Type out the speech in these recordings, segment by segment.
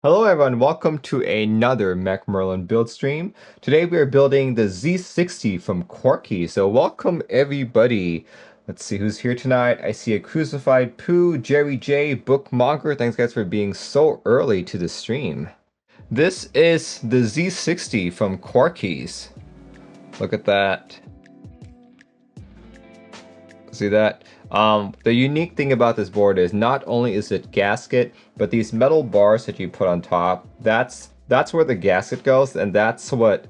Hello everyone, welcome to another Mech Merlin build stream. Today we are building the Z60 from Quarkeys. So welcome everybody. Let's see who's here tonight. I see a Crucified Pooh, Jerry J, Bookmonger. Thanks guys for being so early to the stream. This is the Z60 from Quarkeys. Look at that. See that? The unique thing about this board is not only is it gasket, but these metal bars that you put on top, that's where the gasket goes, and that's what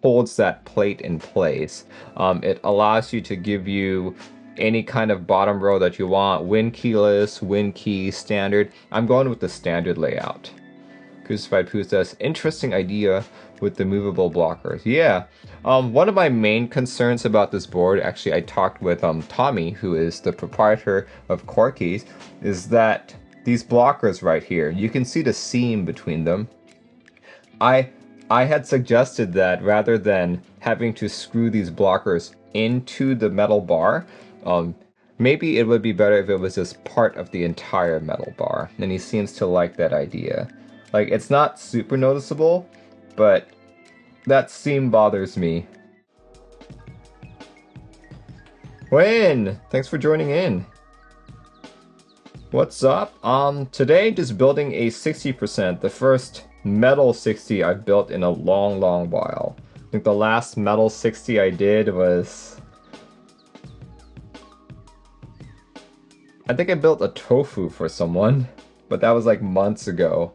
holds that plate in place. It allows you to give you any kind of bottom row that you want, Win keyless, Win key, standard. I'm going with the standard layout. Crucified Pooh says, interesting idea with the movable blockers. Yeah, one of my main concerns about this board, actually I talked with Tommy, who is the proprietor of Quarkeys, is that these blockers right here, you can see the seam between them. I had suggested that rather than having to screw these blockers into the metal bar, maybe it would be better if it was just part of the entire metal bar. And he seems to like that idea. Like, it's not super noticeable, but that seam bothers me. Wuyin, thanks for joining in. What's up? Today just building a 60%, the first metal 60 I've built in a long while. I think the last metal 60 I did was... I think I built a tofu for someone, but that was like months ago.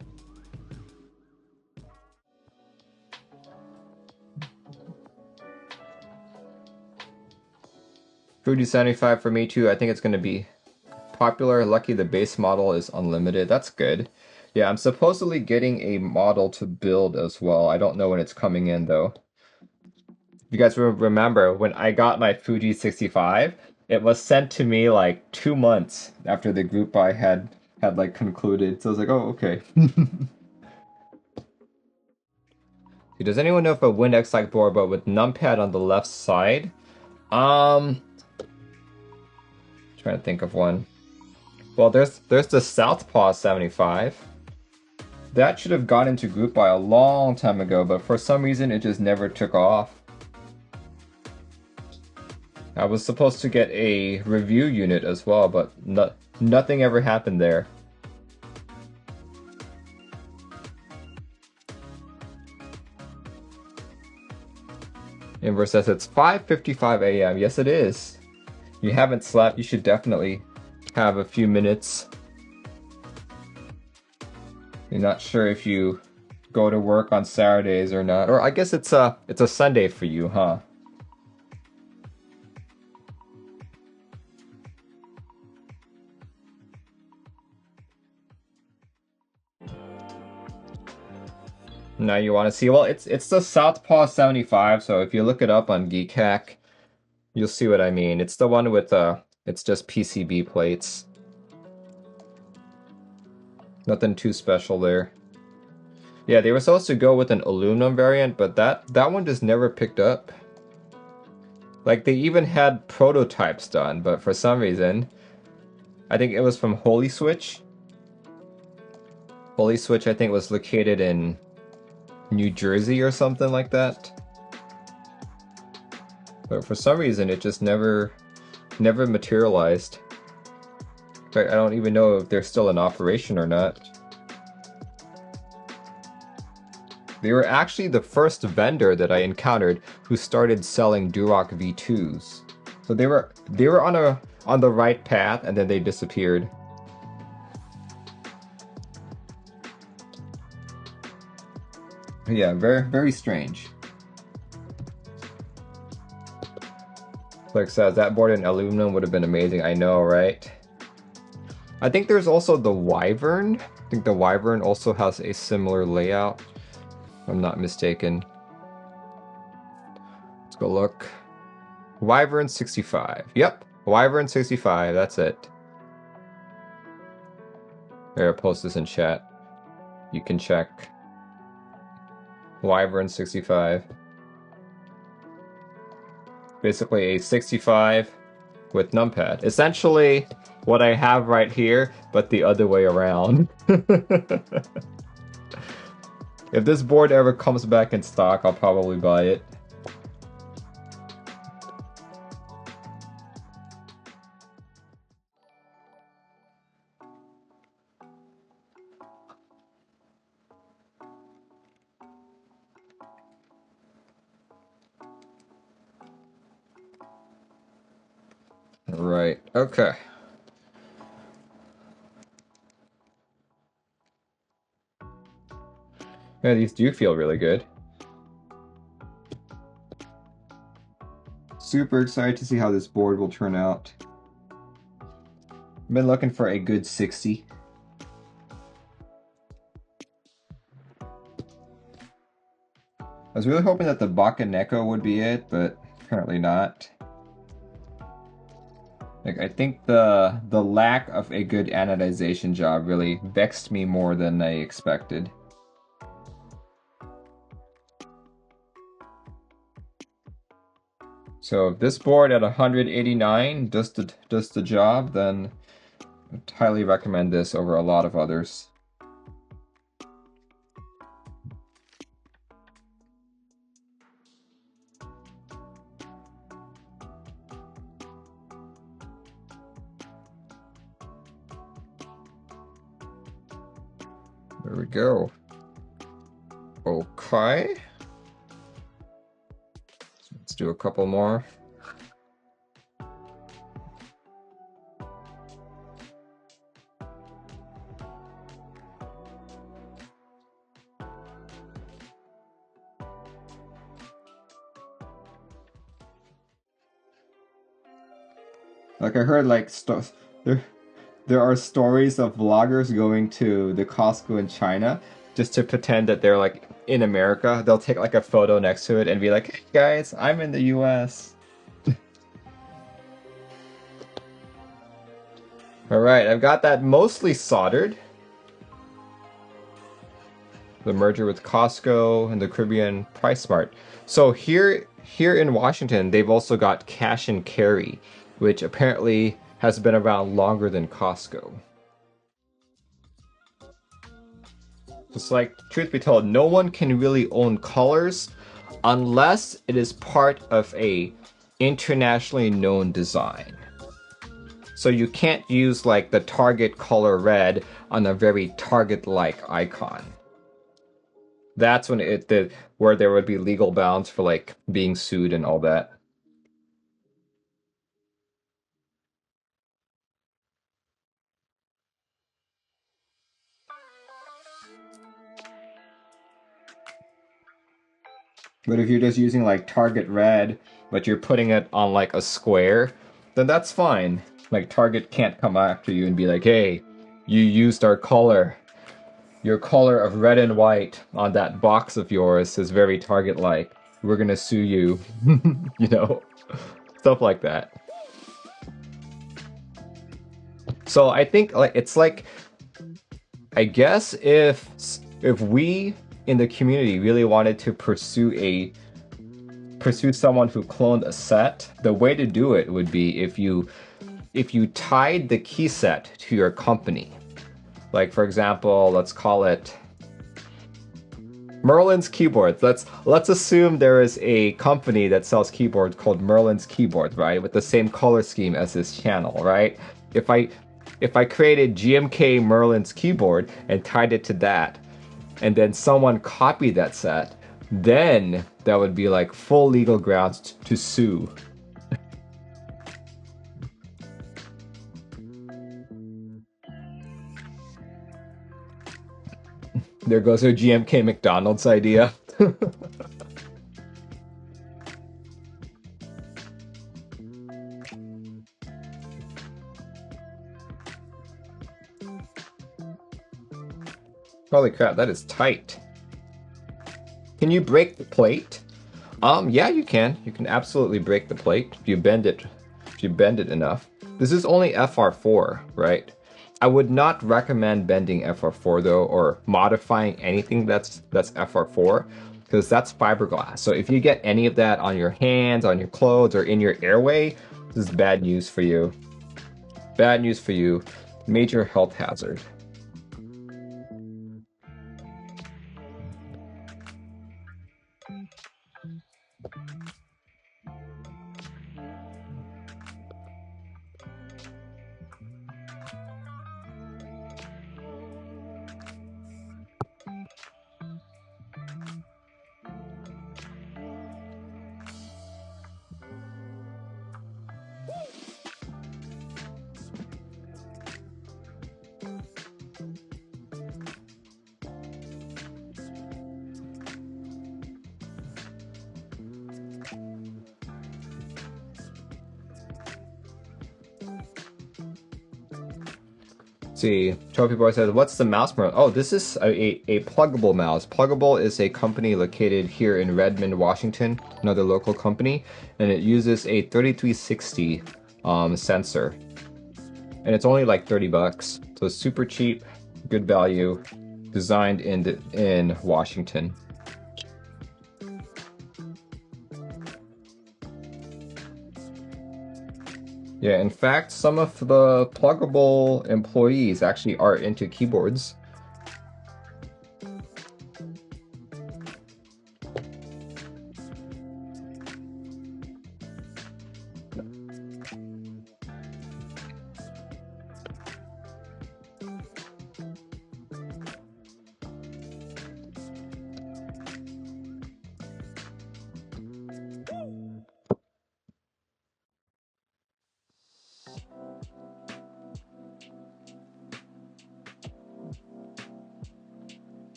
Fuji 75 for me too. I think it's going to be popular. Lucky the base model is unlimited. That's good. Yeah, I'm supposedly getting a model to build as well. I don't know when it's coming in though. If you guys remember, when I got my Fuji 65, it was sent to me like 2 months after the group buy had like concluded. So I was like, oh, okay. Does anyone know if a Win X-like board but with numpad on the left side? Trying to think of one. Well, there's the Southpaw 75. That should have gone into group buy a long time ago, but for some reason it just never took off. I was supposed to get a review unit as well, but nothing ever happened there. Inverse says it's 5:55 a.m. Yes, it is. You haven't slept, you should definitely have a few minutes. You're not sure if you go to work on Saturdays or not. Or I guess it's a Sunday for you, huh? Now you want to see, well, it's the Southpaw 75, so if you look it up on Keycap, you'll see what I mean. It's the one with it's just PCB plates. Nothing too special there. Yeah, they were supposed to go with an aluminum variant, but that one just never picked up. Like, they even had prototypes done, but for some reason, I think it was from Holy Switch. Holy Switch, I think, was located in New Jersey or something like that. But for some reason, it just never materialized. In fact, I don't even know if they're still in operation or not. They were actually the first vendor that I encountered who started selling Durock V2s. So they were on the right path, and then they disappeared. Yeah, very strange. Like says, that board in aluminum would have been amazing. I know, right? I think there's also the Wyvern. I think the Wyvern also has a similar layout, if I'm not mistaken. Let's go look. Wyvern 65. Yep, Wyvern 65, that's it. There, I'll post this in chat. You can check. Wyvern 65. Basically a 65 with numpad. Essentially what I have right here, but the other way around. If this board ever comes back in stock, I'll probably buy it. Right, okay. Yeah, these do feel really good. Super excited to see how this board will turn out. I've been looking for a good 60. I was really hoping that the Bakaneko would be it, but apparently not. Like, I think the lack of a good anodization job really vexed me more than I expected. So if this board at 189 does the job, then I'd highly recommend this over a lot of others. There we go. Okay. So let's do a couple more. Like I heard, like there are stories of vloggers going to the Costco in China just to pretend that they're like in America. They'll take like a photo next to it and be like, "Hey guys, I'm in the US." All right, I've got that mostly soldered. The merger with Costco and the Caribbean Price Mart. So here in Washington, they've also got cash and carry, which apparently has been around longer than Costco. Just like, truth be told, no one can really own colors unless it is part of a internationally known design. So you can't use like the Target color red on a very Target-like icon. That's when where there would be legal bounds for like being sued and all that. But if you're just using like Target red, but you're putting it on like a square, then that's fine. Like Target can't come after you and be like, hey, you used our color. Your color of red and white on that box of yours is very Target-like. We're gonna sue you. You know? Stuff like that. So I think like it's like, I guess if we in the community really wanted to pursue someone who cloned a set, the way to do it would be if you tied the key set to your company. Like for example, let's call it Merlin's Keyboards. Let's assume there is a company that sells keyboards called Merlin's Keyboards, right? With the same color scheme as this channel, right? If I created GMK Merlin's Keyboard and tied it to that, and then someone copied that set, then that would be like full legal grounds to sue. There goes our GMK McDonald's idea. Holy crap, that is tight. Can you break the plate? Yeah, you can. You can absolutely break the plate if you bend it enough. This is only FR4, right? I would not recommend bending FR4 though, or modifying anything that's FR4, because that's fiberglass. So if you get any of that on your hands, on your clothes, or in your airway, this is bad news for you. Bad news for you. Major health hazard. See, Trophy Boy says, what's the mouse model? Oh, this is a pluggable mouse. Pluggable is a company located here in Redmond, Washington, another local company, and it uses a 3360 sensor. And it's only like 30 bucks, so it's super cheap, good value, designed in Washington. Yeah, in fact, some of the pluggable employees actually are into keyboards.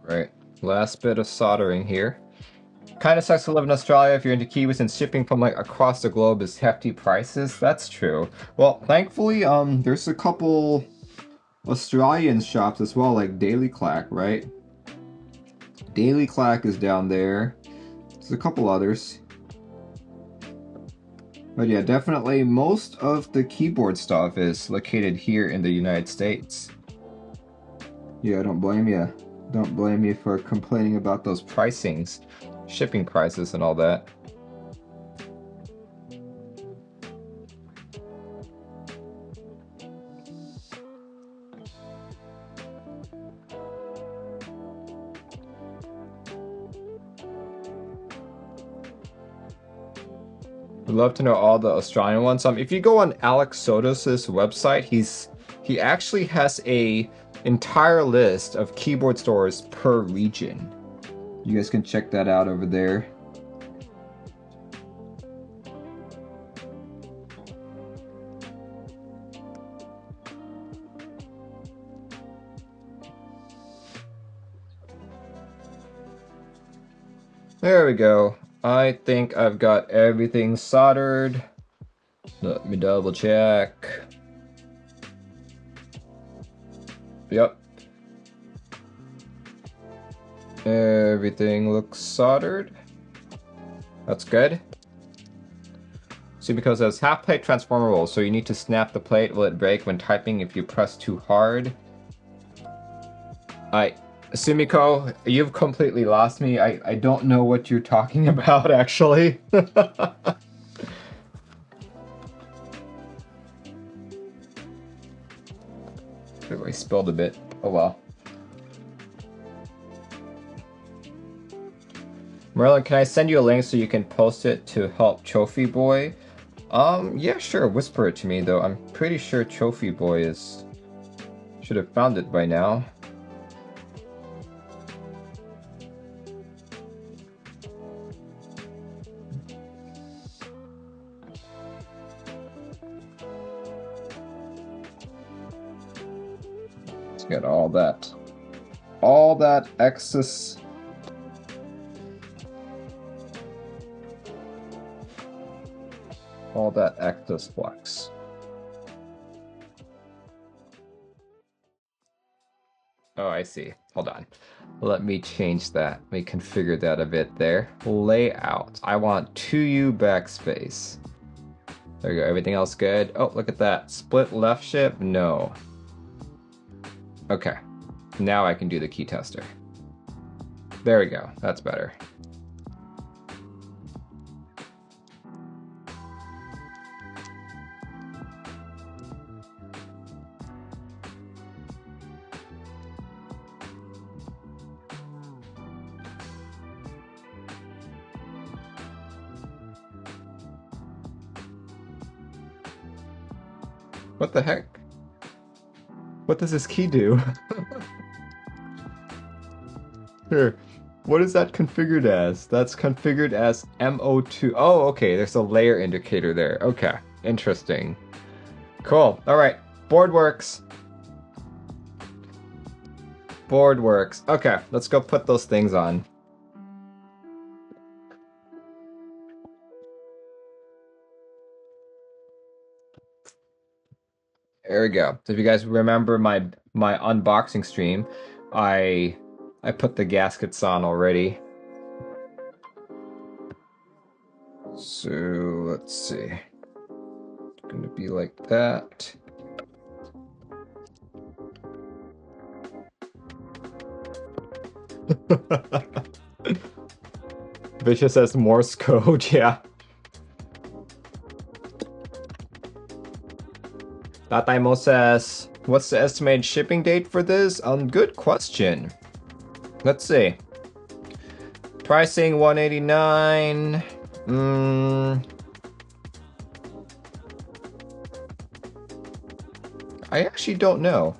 Right, last bit of soldering here. Kind of sucks to live in Australia if you're into Kiwis and shipping from like across the globe is hefty prices. That's true. Well, thankfully, there's a couple Australian shops as well, like Daily Clack, right? Daily Clack is down there. There's a couple others. But yeah, definitely most of the keyboard stuff is located here in the United States. Yeah, don't blame you. Don't blame me for complaining about those pricings, shipping prices and all that. We'd love to know all the Australian ones. If you go on Alex Sodos's website, he actually has a entire list of keyboard stores per region. You guys can check that out over there. There we go. I think I've got everything soldered. Let me double check. Yep. Everything looks soldered. That's good. See, because it's half plate transformable, so you need to snap the plate. Will it break when typing if you press too hard? Sumiko, you've completely lost me. I don't know what you're talking about, actually. I spilled a bit. Oh well. Merlin, can I send you a link so you can post it to help Trophy Boy? Yeah, sure. Whisper it to me, though. I'm pretty sure Trophy Boy should have found it by now. Let's get all that excess. All that excess flux. Oh, I see. Hold on. Let me change that. Let me configure that a bit there. Layout. I want 2U backspace. There you go. Everything else good? Oh, look at that. Split left shift? No. Okay. Now I can do the key tester. There we go. That's better. What the heck? What does this key do? Here. What is that configured as? That's configured as MO2. Oh, okay. There's a layer indicator there. Okay. Interesting. Cool. All right. Board works. Board works. Okay. Let's go put those things on. There we go. So if you guys remember my unboxing stream, I put the gaskets on already. So let's see. It's gonna be like that. Vicious says Morse code, yeah. Tataimo says, what's the estimated shipping date for this? Good question. Let's see. Pricing $189. I actually don't know.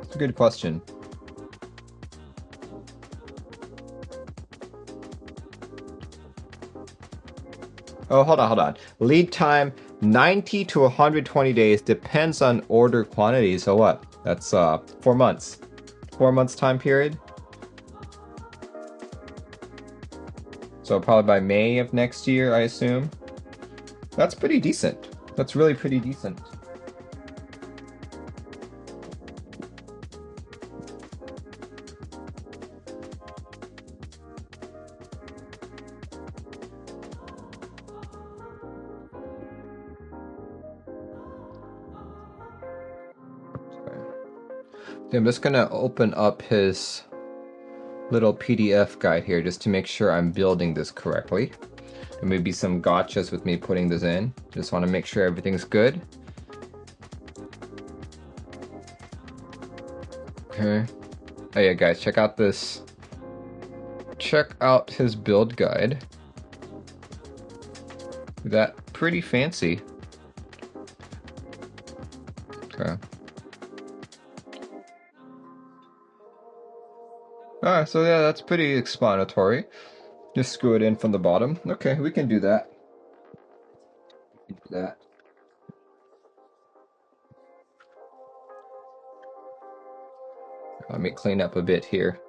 It's a good question. Oh, hold on. Lead time 90 to 120 days, depends on order quantity. So what? That's 4 months. 4 months time period. So probably by May of next year, I assume. That's pretty decent. That's really pretty decent. I'm just gonna open up his little PDF guide here just to make sure I'm building this correctly. There may be some gotchas with me putting this in. Just want to make sure everything's good. Okay. Oh yeah, guys, check out this. Check out his build guide. That pretty fancy. Okay. Alright, so yeah, that's pretty explanatory. Just screw it in from the bottom. Okay, we can do that. We can do that. Let me clean up a bit here.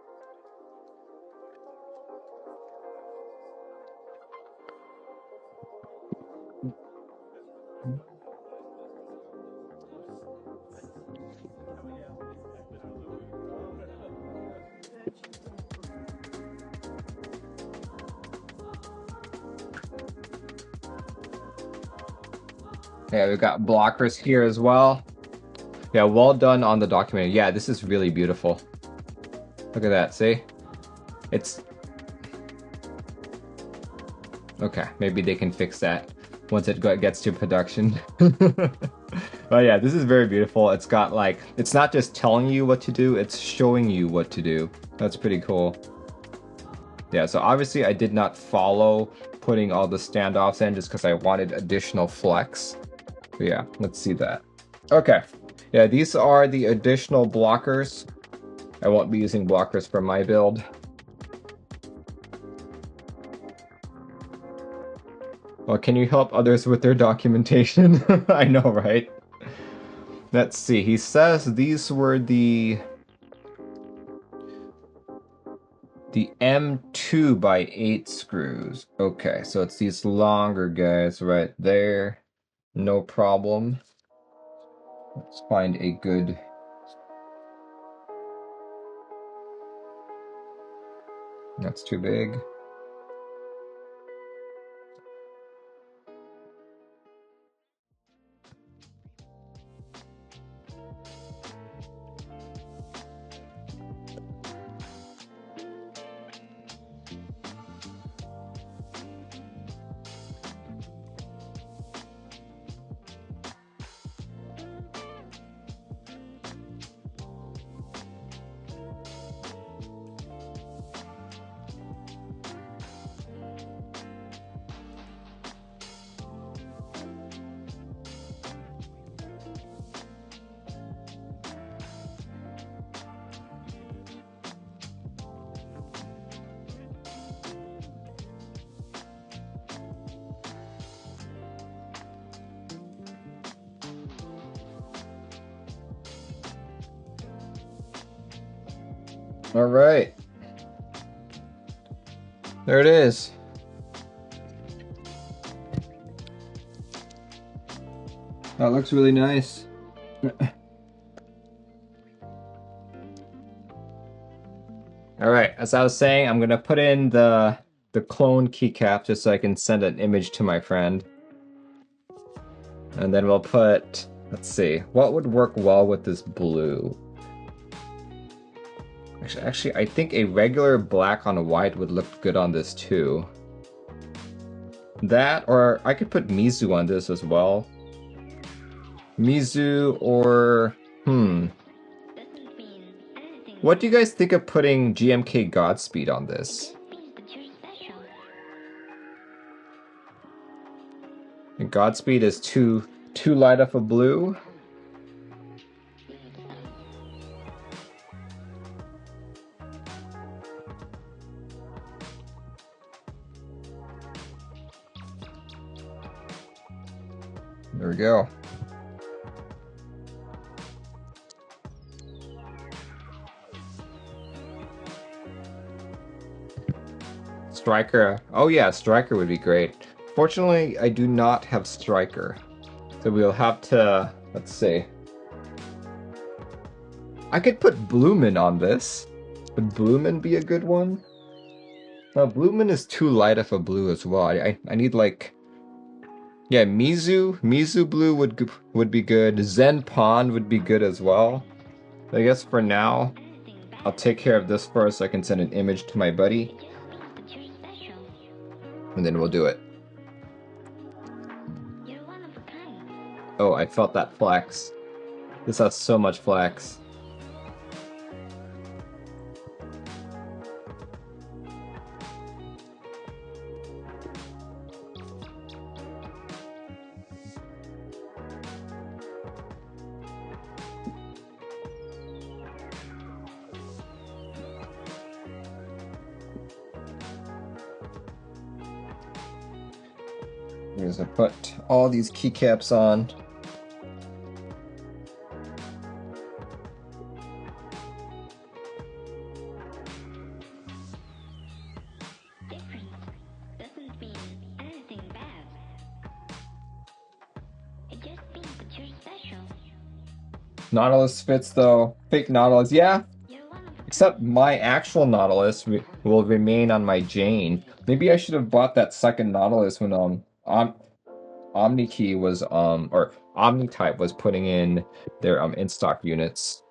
Yeah, we've got blockers here as well. Yeah, well done on the document. Yeah, this is really beautiful. Look at that, see? It's... Okay, maybe they can fix that once it gets to production. But yeah, this is very beautiful. It's got like, it's not just telling you what to do, it's showing you what to do. That's pretty cool. Yeah, so obviously I did not follow putting all the standoffs in just because I wanted additional flex. But yeah, let's see that. Okay, yeah, these are the additional blockers. I won't be using blockers for my build. Well, can you help others with their documentation? I know, right? Let's see, he says these were the M2 by 8 screws. Okay, so it's these longer guys right there. No problem. Let's find a good... That's too big. All right. There it is. That looks really nice. All right, as I was saying, I'm gonna put in the clone keycap just so I can send an image to my friend. And then we'll put, let's see, what would work well with this blue? Actually, I think a regular black on white would look good on this too. That, or I could put Mizu on this as well. Mizu or, What do you guys think of putting GMK Godspeed on this? And Godspeed is too light of a blue. There we go. Striker. Oh yeah, Striker would be great. Fortunately, I do not have Striker. So we'll have to, let's see. I could put Bloomin on this. Would Bloomin be a good one? No, Bloomin is too light of a blue as well. I need like, yeah, Mizu blue would be good. Zen Pond would be good as well. I guess for now, I'll take care of this first so I can send an image to my buddy. And then we'll do it. Oh, I felt that flex. This has so much flex. Here's I put all these keycaps on. Nautilus fits though. Fake Nautilus, yeah. Except my actual Nautilus will remain on my Jane. Maybe I should have bought that second Nautilus when Omnikey was or Omnitype was putting in their in stock units.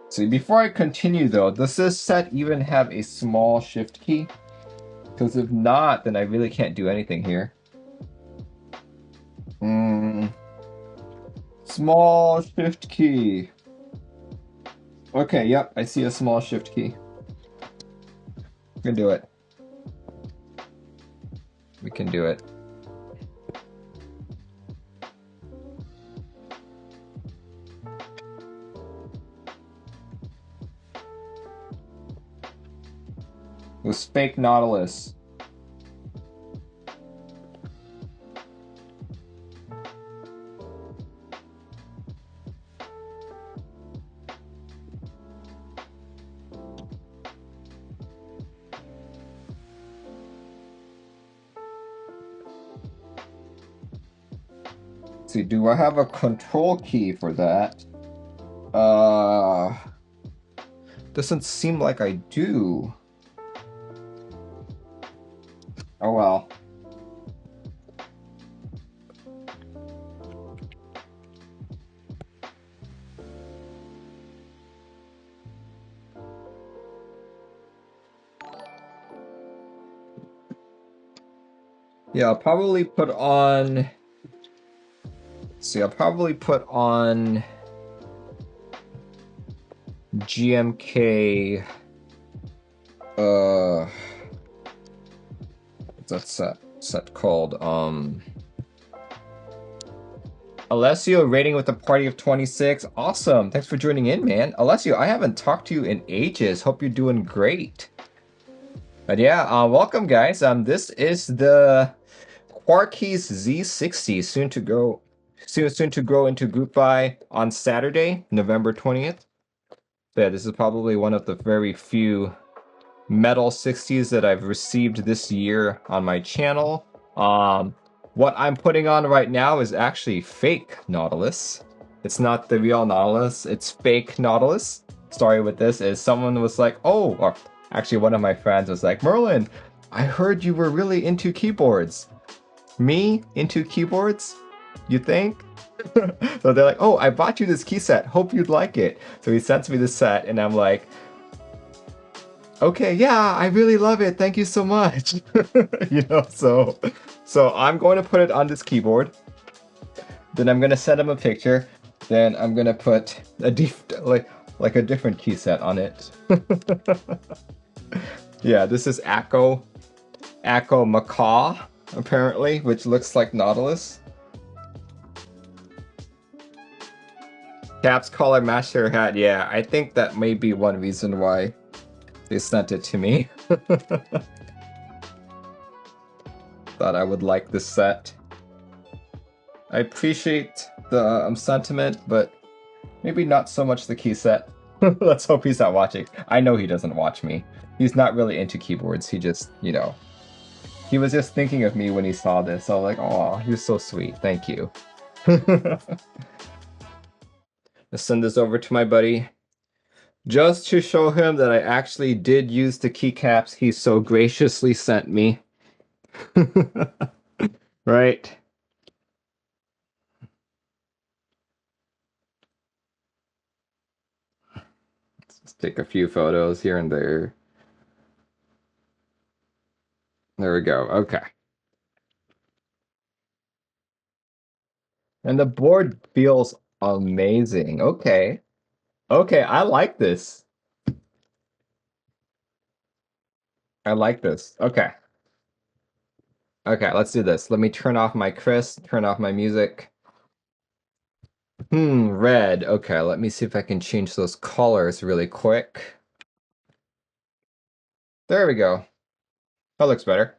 See, before I continue though, does this set even have a small shift key? Because if not, then I really can't do anything here. Small shift key. Okay, yep, I see a small shift key. We can do it. We can do it. It was fake Nautilus. See, do I have a control key for that? Doesn't seem like I do. Oh well. Yeah, I'll probably put on... See, I'll probably put on GMK, what's that set called? Alessio rating with a party of 26. Awesome. Thanks for joining in, man. Alessio, I haven't talked to you in ages. Hope you're doing great. But yeah, welcome guys. This is the Quarkeys Z60, soon to grow into group buy on Saturday, November 20th. So yeah, this is probably one of the very few metal 60s that I've received this year on my channel. What I'm putting on right now is actually fake Nautilus. It's not the real Nautilus, it's fake Nautilus. Story with this is someone was like, oh, or actually one of my friends was like, Merlin, I heard you were really into keyboards. Me? Into keyboards? You think? So they're like, oh, I bought you this key set, hope you'd like it. So he sends me the set and I'm like, okay, yeah, I really love it, thank you so much. So I'm going to put it on this keyboard. Then I'm gonna send him a picture. Then I'm gonna put a like a different key set on it. Yeah, this is Acco Macaw, apparently, which looks like Nautilus. Caps collar match their hat. Yeah, I think that may be one reason why they sent it to me. Thought I would like this set. I appreciate the sentiment, but maybe not so much the key set. Let's hope he's not watching. I know he doesn't watch me. He's not really into keyboards. He just, he was just thinking of me when he saw this. So I was like, oh, he was so sweet. Thank you. Let's send this over to my buddy. Just to show him that I actually did use the keycaps he so graciously sent me. Right. Let's just take a few photos here and there. There we go. Okay. And the board feels amazing. Okay. Okay, I like this. I like this. Okay. Okay, let's do this. Let me turn off my Chris, turn off my music. Red. Okay, let me see if I can change those colors really quick. There we go. That looks better.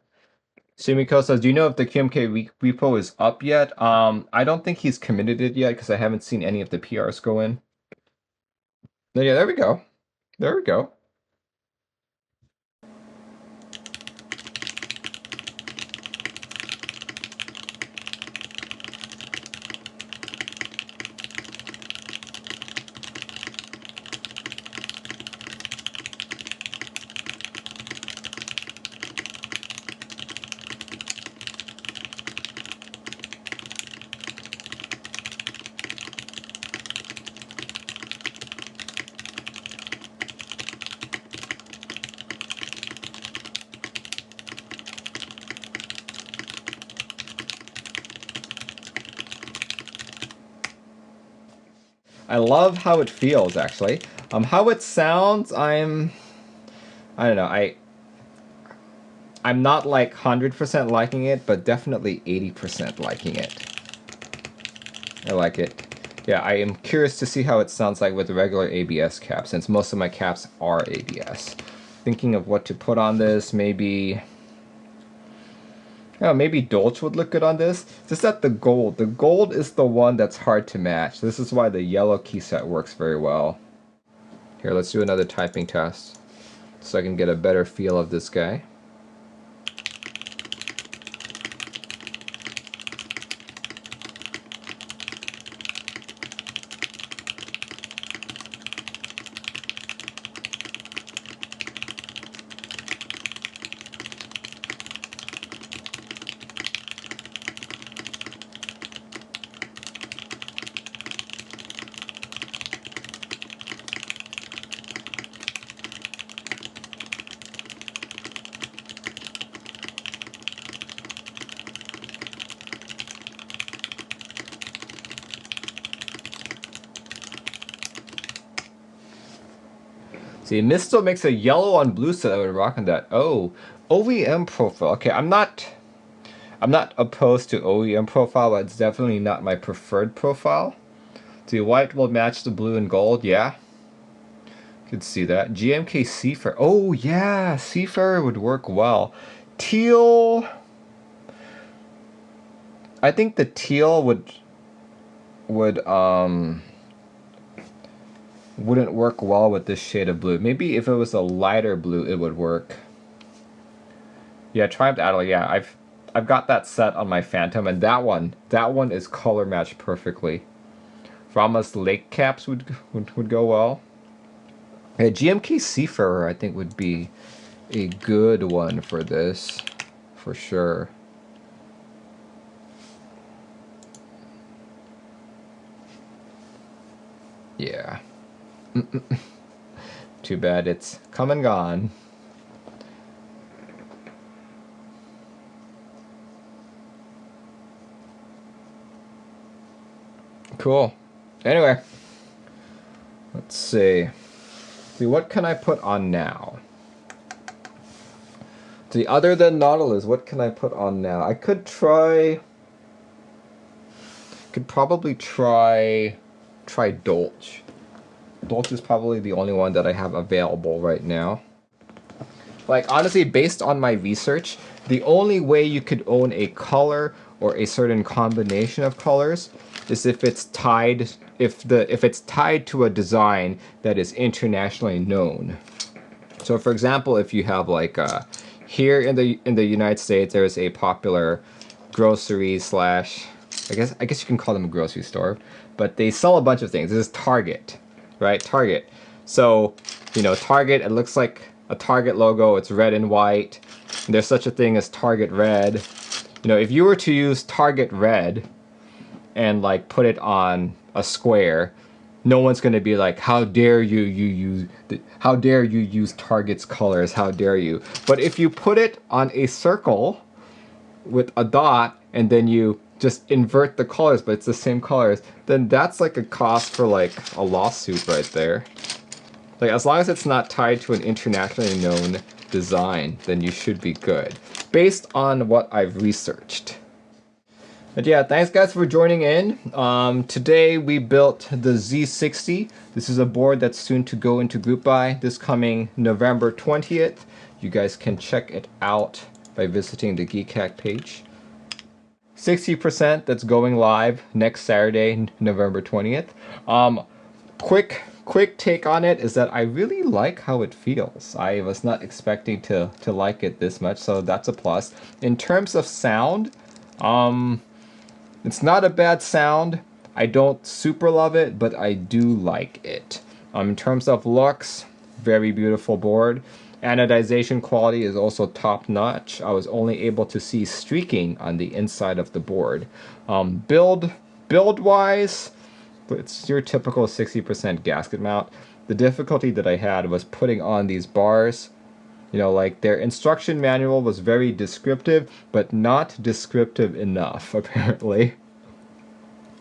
Sumiko says, do you know if the QMK repo is up yet? I don't think he's committed it yet because I haven't seen any of the PRs go in. Yeah, there we go. There we go. I love how it feels, actually. How it sounds, I don't know, I'm not like 100% liking it, but definitely 80% liking it. I like it. Yeah, I am curious to see how it sounds like with regular ABS caps, since most of my caps are ABS. Thinking of what to put on this, maybe... Oh, maybe Dolce would look good on this. Just that the gold is the one that's hard to match. This is why the yellow key set works very well. Here, let's do another typing test so I can get a better feel of this guy. See, Misto makes a yellow on blue set I would rock on that. Oh, OEM profile. Okay, I'm not opposed to OEM profile, but it's definitely not my preferred profile. See, white will match the blue and gold, yeah. Could see that. GMK Seafarer. Oh yeah, Seafarer would work well. Teal. I think the teal would wouldn't work well with this shade of blue. Maybe if it was a lighter blue, it would work. Yeah, Triumph Adel. Yeah, I've got that set on my Phantom, and that one is color matched perfectly. Rama's Lake Caps would go well. Yeah, GMK Seafarer I think would be a good one for this, for sure. Yeah. Too bad it's come and gone. Cool. Anyway, let's see. See, what can I put on now? See, other than Nautilus, what can I put on now? I could probably try Dolce. Dolce is probably the only one that I have available right now. Like, honestly, based on my research, the only way you could own a color or a certain combination of colors is if it's tied to a design that is internationally known. So for example, if you have like here in the United States, there is a popular grocery slash, I guess you can call them a grocery store, but they sell a bunch of things. This is Target, right? Target. So, you know, Target, it looks like a Target logo. It's red and white. There's such a thing as Target Red. You know, if you were to use Target Red and like put it on a square, no one's going to be like, how dare you use Target's colors, how dare you. But if you put it on a circle with a dot and then you just invert the colors, but it's the same colors, then that's like a cost for like a lawsuit right there. Like, as long as it's not tied to an internationally known design, then you should be good, based on what I've researched. But yeah, thanks guys for joining in. Today we built the Z60. This is a board that's soon to go into group buy this coming November 20th. You guys can check it out by visiting the Keycap page. 60% that's going live next Saturday, November 20th. Quick take on it is that I really like how it feels. I was not expecting to like it this much, so that's a plus. In terms of sound, it's not a bad sound. I don't super love it, but I do like it. In terms of looks, very beautiful board. Anodization quality is also top notch. I was only able to see streaking on the inside of the board. Build wise, it's your typical 60% gasket mount. The difficulty that I had was putting on these bars. You know, like, their instruction manual was very descriptive, but not descriptive enough, apparently.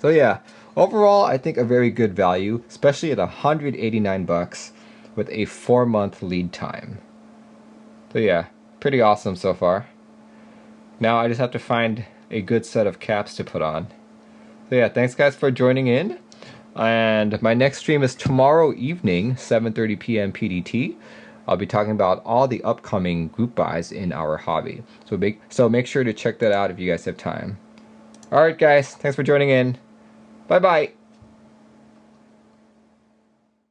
So yeah, overall, I think a very good value, especially at 189 bucks with a 4-month lead time. So yeah, pretty awesome so far. Now I just have to find a good set of caps to put on. So yeah, thanks guys for joining in. And my next stream is tomorrow evening, 7:30 p.m. PDT. I'll be talking about all the upcoming group buys in our hobby. So make sure to check that out if you guys have time. Alright guys, thanks for joining in. Bye bye!